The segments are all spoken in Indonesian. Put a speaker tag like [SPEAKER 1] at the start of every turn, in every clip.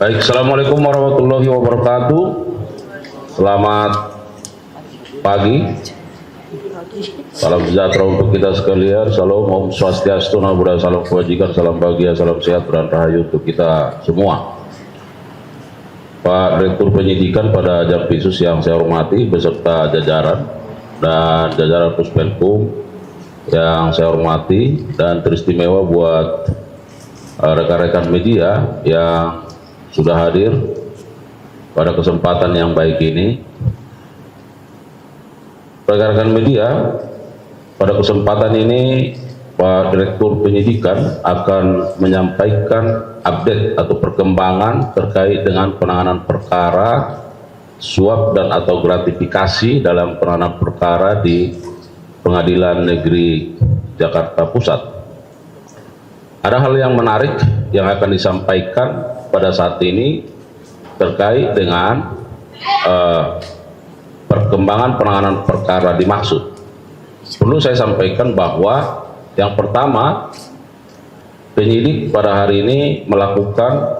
[SPEAKER 1] Baik, Assalamualaikum warahmatullahi wabarakatuh. Selamat pagi. Salam sejahtera untuk kita sekalian. Salam Om Swastiastu, Namo Buddhaya, salam kebajikan, salam bahagia, salam sehat dan rahayu untuk kita semua. Pak Direktur Penyidikan pada Jampisus yang saya hormati beserta jajaran dan jajaran Puspenkum yang saya hormati, dan teristimewa buat rekan-rekan media yang sudah hadir pada kesempatan yang baik ini. Rekan-rekan media, pada kesempatan ini Pak Direktur Penyidikan akan menyampaikan update atau perkembangan terkait dengan penanganan perkara suap dan atau gratifikasi dalam penanganan perkara di Pengadilan Negeri Jakarta Pusat. Ada hal yang menarik yang akan disampaikan pada saat ini terkait dengan perkembangan penanganan perkara dimaksud. Perlu saya sampaikan bahwa yang pertama, penyidik pada hari ini melakukan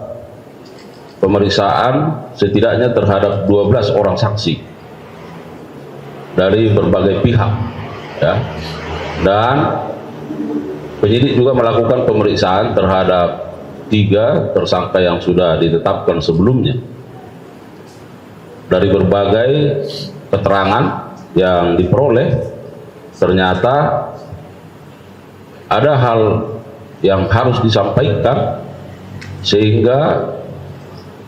[SPEAKER 1] pemeriksaan setidaknya terhadap 12 orang saksi dari berbagai pihak, ya. Dan penyidik juga melakukan pemeriksaan terhadap 3 tersangka yang sudah ditetapkan sebelumnya. Dari berbagai keterangan yang diperoleh, ternyata ada hal yang harus disampaikan sehingga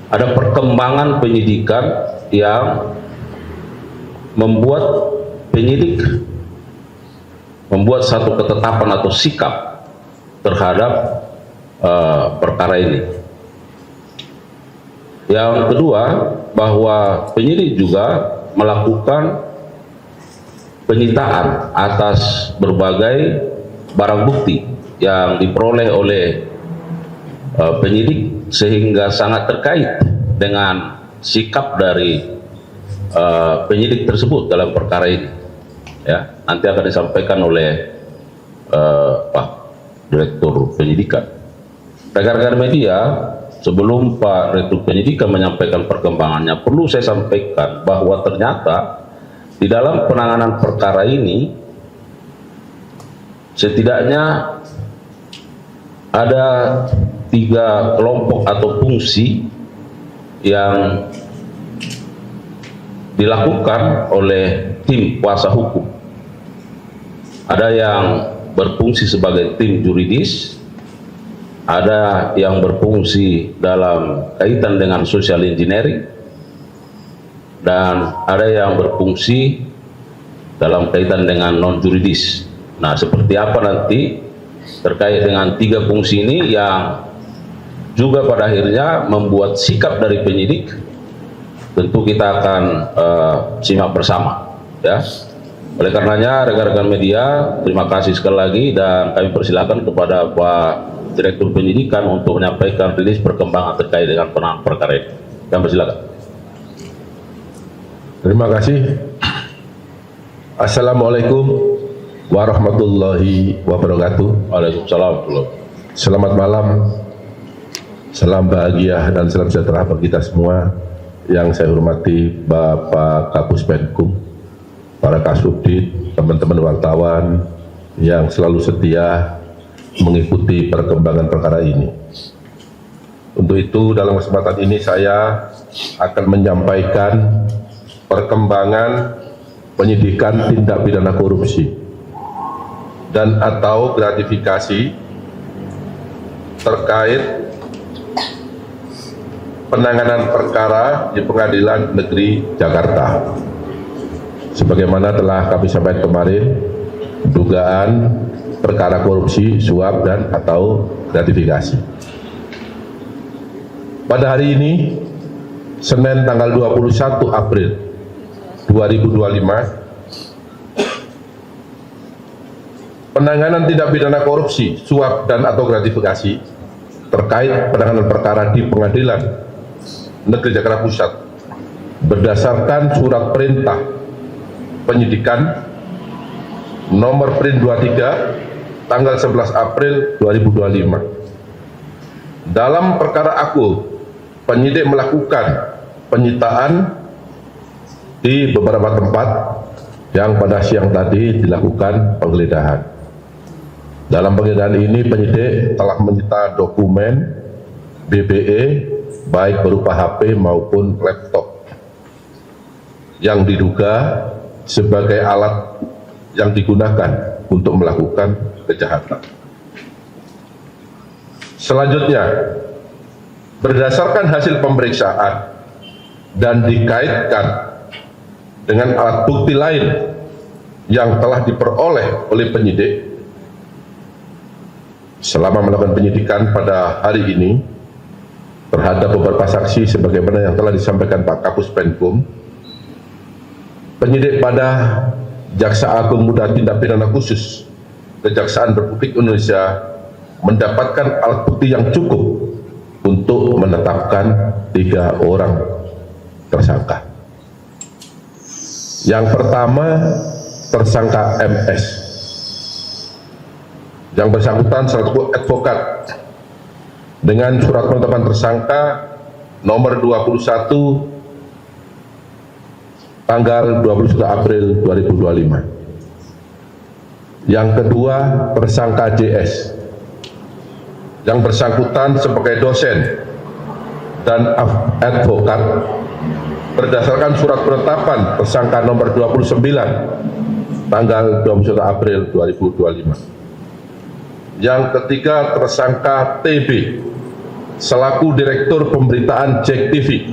[SPEAKER 1] ada perkembangan penyidikan yang membuat penyidik membuat satu ketetapan atau sikap terhadap perkara ini. Yang kedua, bahwa penyidik juga melakukan penyitaan atas berbagai barang bukti yang diperoleh oleh penyidik sehingga sangat terkait dengan sikap dari penyidik tersebut dalam perkara ini. Ya, nanti akan disampaikan oleh Pak Direktur Penyidikan. Rekan-rekan media, sebelum Pak Direktur Penyidikan menyampaikan perkembangannya, perlu saya sampaikan bahwa ternyata di dalam penanganan perkara ini setidaknya ada 3 kelompok atau fungsi yang dilakukan oleh tim kuasa hukum. Ada yang berfungsi sebagai tim juridis, ada yang berfungsi dalam kaitan dengan social engineering, dan ada yang berfungsi dalam kaitan dengan non juridis. Nah, seperti apa nanti terkait dengan 3 fungsi ini yang juga pada akhirnya membuat sikap dari penyidik, tentu kita akan simak bersama, ya. Oleh karenanya, rekan-rekan media, terima kasih sekali lagi, dan kami persilakan kepada Pak Direktur Penyidikan untuk menyampaikan rilis perkembangan terkait dengan penanganan perkara ini. Kami persilakan.
[SPEAKER 2] Terima kasih. Assalamualaikum warahmatullahi wabarakatuh.
[SPEAKER 1] Waalaikumsalam.
[SPEAKER 2] Selamat malam, salam bahagia dan salam sejahtera bagi kita semua. Yang saya hormati Bapak Kapus Penkum, para Kasubdit, teman-teman wartawan yang selalu setia mengikuti perkembangan perkara ini. Untuk itu, dalam kesempatan ini saya akan menyampaikan perkembangan penyidikan tindak pidana korupsi dan atau gratifikasi terkait penanganan perkara di Pengadilan Negeri Jakarta. Sebagaimana telah kami sampaikan kemarin, dugaan perkara korupsi, suap dan atau gratifikasi. Pada hari ini, Senin tanggal 21 April 2025, penanganan tindak pidana korupsi, suap dan atau gratifikasi terkait penanganan perkara di Pengadilan Negeri Jakarta Pusat berdasarkan surat perintah penyidikan nomor print 23 tanggal 11 April 2025 dalam perkara aku penyidik melakukan penyitaan di beberapa tempat yang pada siang tadi dilakukan penggeledahan. Dalam penggeledahan ini penyidik telah menyita dokumen BBE baik berupa HP maupun laptop yang diduga sebagai alat yang digunakan untuk melakukan kejahatan. Selanjutnya, berdasarkan hasil pemeriksaan dan dikaitkan dengan alat bukti lain yang telah diperoleh oleh penyidik selama melakukan penyidikan pada hari ini terhadap beberapa saksi sebagaimana yang telah disampaikan Pak Kapus Penkum, penyidik pada Jaksa Agung Muda Tindak Pidana Khusus Kejaksaan Republik Indonesia mendapatkan alat bukti yang cukup untuk menetapkan 3 orang tersangka. Yang pertama, tersangka MS. Yang bersangkutan selaku advokat dengan surat penetapan tersangka nomor 21 tanggal 21 April 2025. Yang kedua, tersangka JS. Yang bersangkutan sebagai dosen dan advokat berdasarkan surat penetapan tersangka nomor 29 tanggal 21 April 2025. Yang ketiga, tersangka TB selaku Direktur Pemberitaan JEK TV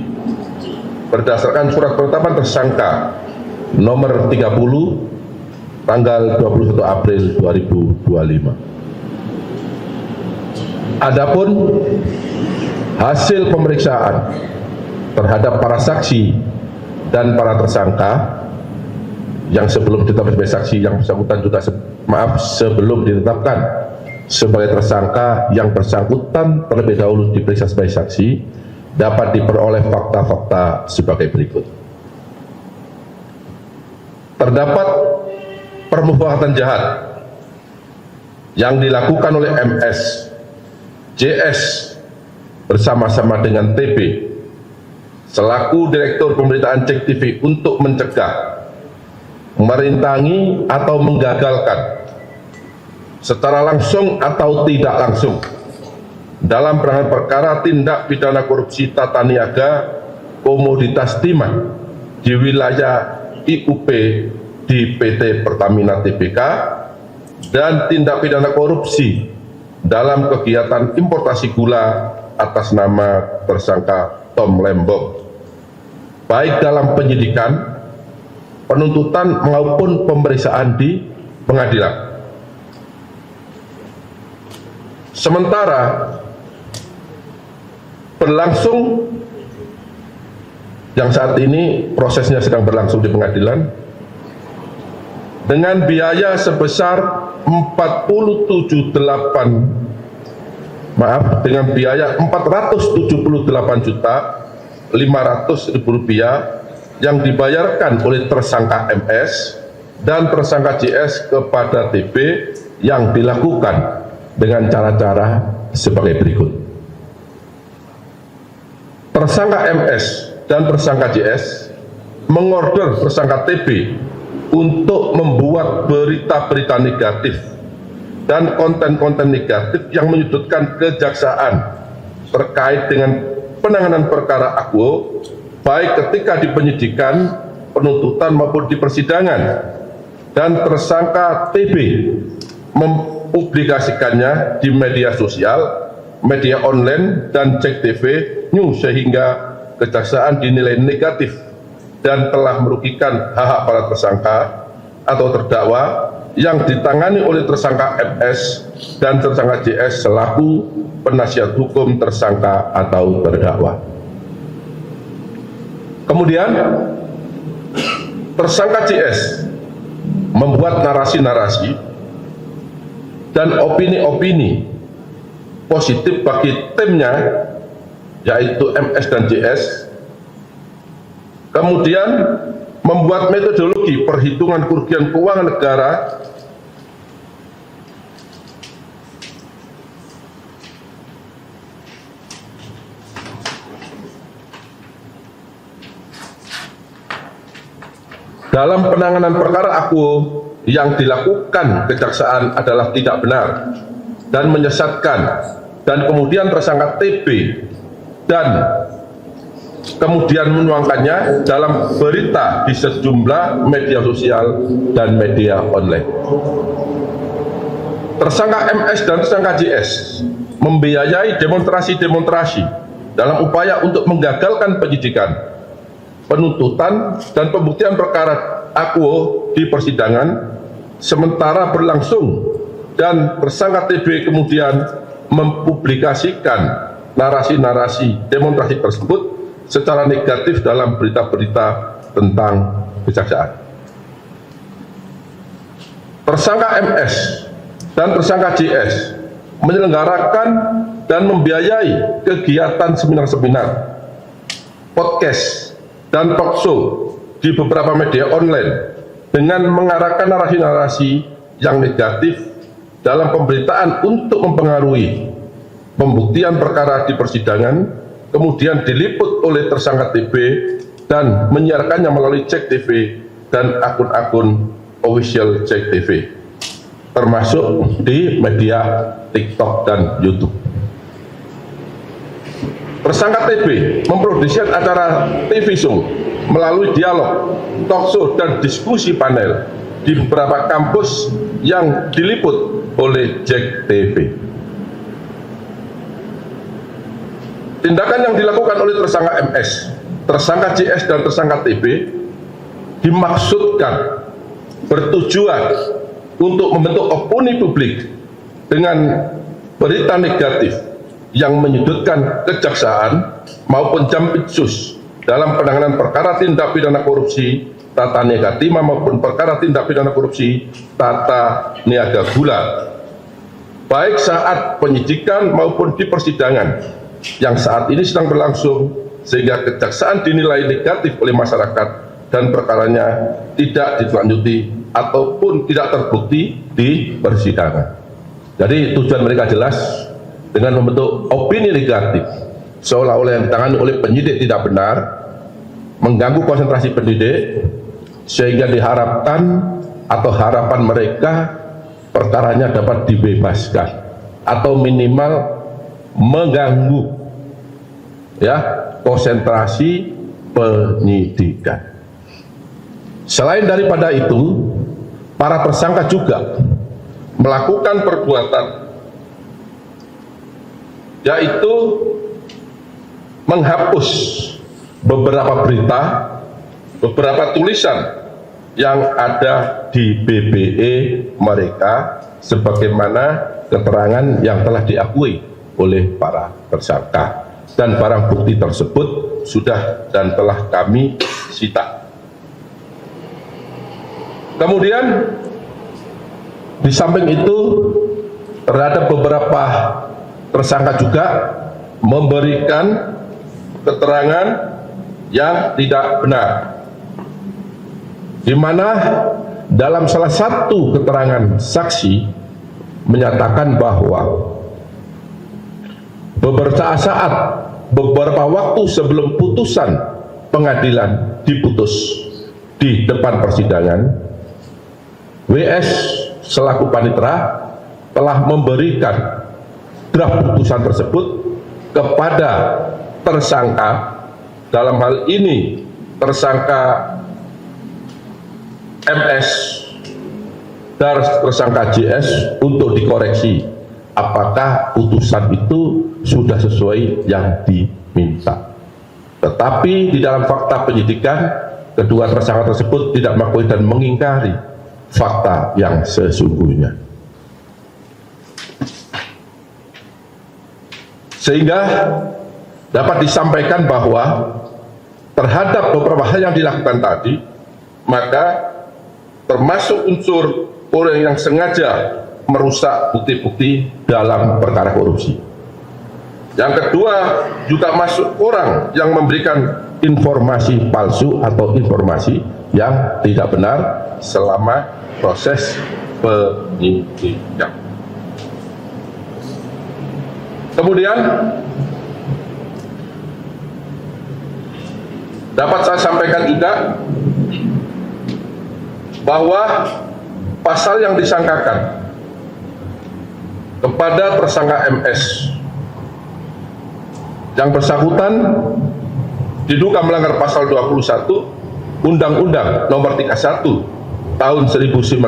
[SPEAKER 2] berdasarkan surat penetapan tersangka nomor 30 tanggal 21 April 2025. Adapun hasil pemeriksaan terhadap para saksi dan para tersangka yang sebelum ditetapkan sebagai saksi, yang bersangkutan juga sebelum ditetapkan sebagai tersangka, yang bersangkutan terlebih dahulu diperiksa sebagai saksi, dapat diperoleh fakta-fakta sebagai berikut. Terdapat permufakatan jahat yang dilakukan oleh MS, JS bersama-sama dengan TB selaku Direktur Pemberitaan JEK TV untuk mencegah, merintangi atau menggagalkan secara langsung atau tidak langsung dalam penanganan perkara tindak pidana korupsi tata niaga komoditas timah di wilayah IUP di PT Pertamina Tbk dan tindak pidana korupsi dalam kegiatan importasi gula atas nama tersangka Tom Lembong, baik dalam penyidikan, penuntutan maupun pemeriksaan di pengadilan. Sementara berlangsung yang saat ini prosesnya sedang berlangsung di pengadilan dengan biaya sebesar dengan biaya 478.500.000 rupiah yang dibayarkan oleh tersangka MS dan tersangka JS kepada TB yang dilakukan dengan cara-cara sebagai berikut. Tersangka MS dan tersangka JS mengorder tersangka TB untuk membuat berita-berita negatif dan konten-konten negatif yang menyudutkan kejaksaan terkait dengan penanganan perkara Akwo, baik ketika di penyidikan, penuntutan maupun di persidangan, dan tersangka TB mempublikasikannya di media sosial, media online, dan JEK TV News sehingga kejaksaan dinilai negatif dan telah merugikan hak-hak para tersangka atau terdakwa yang ditangani oleh tersangka MS dan tersangka JS selaku penasihat hukum tersangka atau terdakwa. Kemudian tersangka JS membuat narasi-narasi dan opini-opini positif bagi timnya, yaitu MS dan JS, kemudian membuat metodologi perhitungan kerugian keuangan negara dalam penanganan perkara akuo yang dilakukan kejaksaan adalah tidak benar dan menyesatkan, dan kemudian tersangka TB dan kemudian menuangkannya dalam berita di sejumlah media sosial dan media online. Tersangka MS dan tersangka JS membiayai demonstrasi-demonstrasi dalam upaya untuk menggagalkan penyidikan, penuntutan, dan pembuktian perkara akuo di persidangan sementara berlangsung, dan tersangka TB kemudian mempublikasikan narasi-narasi demonstrasi tersebut secara negatif dalam berita-berita tentang kejaksaan. Tersangka MS dan tersangka JS menyelenggarakan dan membiayai kegiatan seminar-seminar, podcast, dan talkshow di beberapa media online dengan mengarahkan narasi-narasi yang negatif dalam pemberitaan untuk mempengaruhi pembuktian perkara di persidangan, kemudian diliput oleh tersangka TB dan menyiarkannya melalui Cek TV dan akun-akun official Cek TV, termasuk di media TikTok dan YouTube. Tersangka TB memproduksi acara TV show melalui dialog, talkshow, dan diskusi panel di beberapa kampus yang diliput oleh Cek TV. Tindakan yang dilakukan oleh tersangka MS, tersangka JS, dan tersangka TB dimaksudkan bertujuan untuk membentuk opini publik dengan berita negatif yang menyudutkan kejaksaan maupun Jampitsus dalam penanganan perkara tindak pidana korupsi tata niaga timah maupun perkara tindak pidana korupsi tata niaga gula, baik saat penyidikan maupun di persidangan yang saat ini sedang berlangsung, sehingga kejaksaan dinilai negatif oleh masyarakat dan perkaranya tidak ditindaklanjuti ataupun tidak terbukti di persidangan. Jadi tujuan mereka jelas, dengan membentuk opini negatif seolah-olah yang ditangani oleh penyidik tidak benar, mengganggu konsentrasi penyidik, sehingga diharapkan atau harapan mereka perkaranya dapat dibebaskan atau minimal mengganggu ya konsentrasi penyidikan. Selain daripada itu, para tersangka juga melakukan perbuatan yaitu menghapus beberapa berita, beberapa tulisan yang ada di BBE mereka sebagaimana keterangan yang telah diakui oleh para tersangka, dan barang bukti tersebut sudah dan telah kami sita. Kemudian di samping itu terhadap beberapa tersangka juga memberikan keterangan yang tidak benar, di mana dalam salah satu keterangan saksi menyatakan bahwa beberapa waktu sebelum putusan pengadilan diputus di depan persidangan, WS selaku panitera telah memberikan draft putusan tersebut kepada tersangka, dalam hal ini tersangka MS dan tersangka JS, untuk dikoreksi apakah putusan itu sudah sesuai yang diminta. Tetapi di dalam fakta penyidikan, kedua tersangka tersebut tidak mengakui dan mengingkari fakta yang sesungguhnya. Sehingga dapat disampaikan bahwa terhadap beberapa hal yang dilakukan tadi, maka termasuk unsur orang yang sengaja merusak bukti-bukti dalam perkara korupsi. Yang kedua, juga masuk orang yang memberikan informasi palsu atau informasi yang tidak benar selama proses penyidikan. Kemudian dapat saya sampaikan juga bahwa pasal yang disangkakan kepada tersangka MS yang bersangkutan diduga melanggar pasal 21 Undang-Undang Nomor 31 Tahun 1999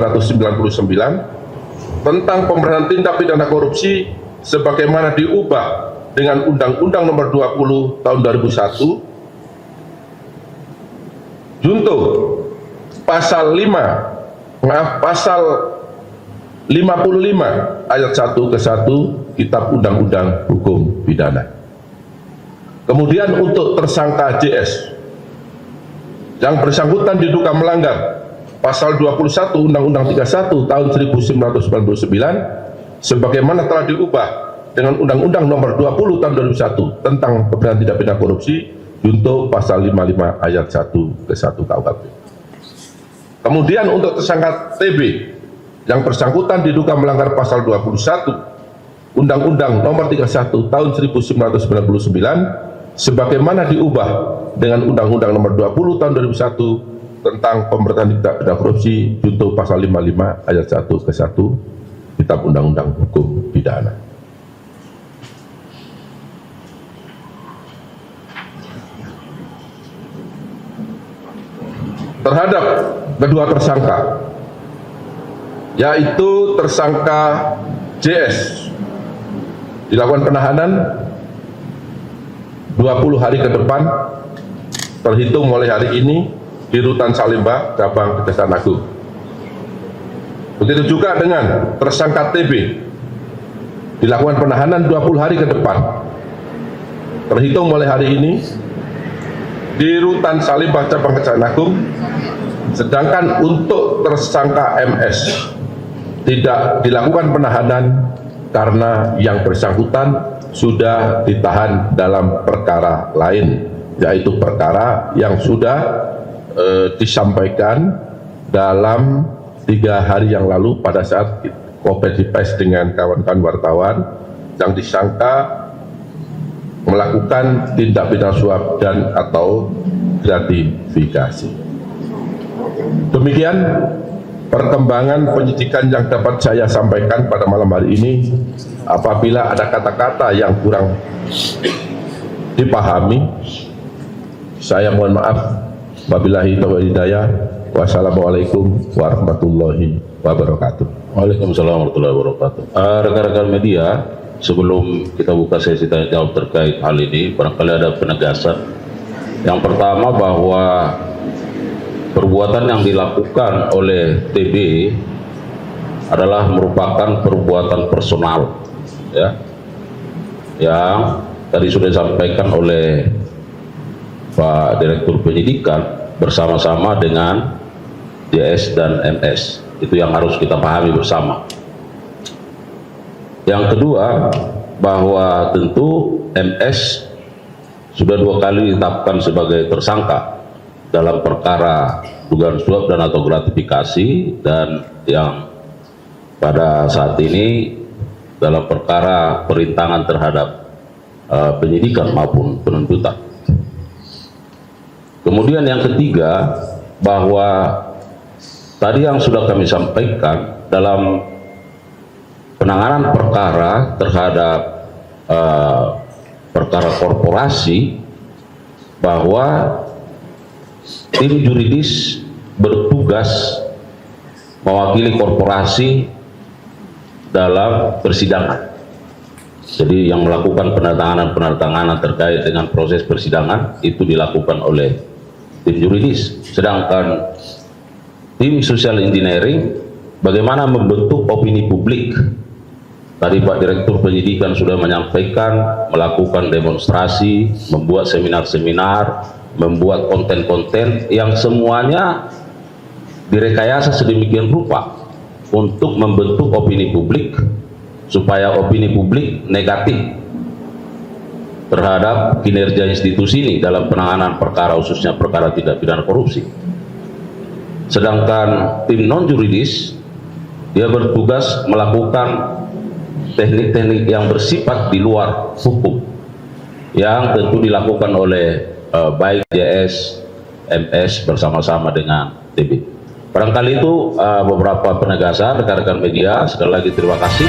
[SPEAKER 2] tentang pemberantasan tindak pidana korupsi sebagaimana diubah dengan Undang-Undang Nomor 20 Tahun 2001 junto pasal 55 ayat 1 ke 1 Kitab Undang-Undang Hukum Pidana. Kemudian untuk tersangka JS yang bersangkutan diduga melanggar pasal 21 Undang-Undang 31 tahun 1999 sebagaimana telah diubah dengan Undang-Undang Nomor 20 tahun 2001 tentang pemberantasan tindak pidana korupsi junto pasal 55 ayat 1 ke 1 KUHP. Kemudian untuk tersangka TB yang bersangkutan diduga melanggar pasal 21 Undang-Undang Nomor 31 tahun 1999 sebagaimana diubah dengan Undang-Undang Nomor 20 tahun 2001 tentang pemberantasan tindak pidana korupsi junto pasal 55 ayat 1 ke 1 Kitab Undang-Undang Hukum Pidana. Terhadap kedua tersangka, yaitu tersangka JS, dilakukan penahanan 20 hari ke depan terhitung mulai hari ini di Rutan Salemba, Cabang Kejaksaan Agung. Begitu juga dengan tersangka TB, dilakukan penahanan 20 hari ke depan terhitung mulai hari ini di Rutan Salemba, Cabang Kejaksaan Agung. Sedangkan untuk tersangka MS tidak dilakukan penahanan karena yang bersangkutan sudah ditahan dalam perkara lain, yaitu perkara yang sudah disampaikan dalam 3 hari yang lalu pada saat konferensi pers dengan kawan-kawan wartawan yang disangka melakukan tindak pidana suap dan atau gratifikasi. Demikian perkembangan penyidikan yang dapat saya sampaikan pada malam hari ini. Apabila ada kata-kata yang kurang dipahami, saya mohon maaf. Wabillahi taufiq hidayah. Wassalamualaikum warahmatullahi wabarakatuh.
[SPEAKER 1] Waalaikumsalam warahmatullahi wabarakatuh. Rekan-rekan media, sebelum kita buka sesi tanya jawab terkait hal ini, barangkali ada penegasan. Yang pertama bahwa perbuatan yang dilakukan oleh TB adalah merupakan perbuatan personal, ya, yang tadi sudah disampaikan oleh Pak Direktur Penyidikan bersama-sama dengan JS dan MS. Itu yang harus kita pahami bersama. Yang kedua, bahwa tentu MS sudah 2 kali ditetapkan sebagai tersangka dalam perkara dugaan suap dan atau gratifikasi, dan yang pada saat ini dalam perkara perintangan terhadap penyidikan maupun penuntutan. Kemudian yang ketiga, bahwa tadi yang sudah kami sampaikan dalam penanganan perkara terhadap perkara korporasi, bahwa tim juridis bertugas mewakili korporasi dalam persidangan. Jadi yang melakukan penandatanganan terkait dengan proses persidangan itu dilakukan oleh tim juridis. Sedangkan tim social engineering bagaimana membentuk opini publik. Tadi Pak Direktur Penyidikan sudah menyampaikan, melakukan demonstrasi, membuat seminar-seminar, membuat konten-konten yang semuanya direkayasa sedemikian rupa untuk membentuk opini publik, supaya opini publik negatif terhadap kinerja institusi ini dalam penanganan perkara, khususnya perkara tindak pidana korupsi. Sedangkan tim non juridis dia bertugas melakukan teknik-teknik yang bersifat di luar hukum, yang tentu dilakukan oleh baik JS, MS bersama-sama dengan TB. Barangkali itu beberapa penegasan rekan-rekan media. Sekali lagi terima kasih.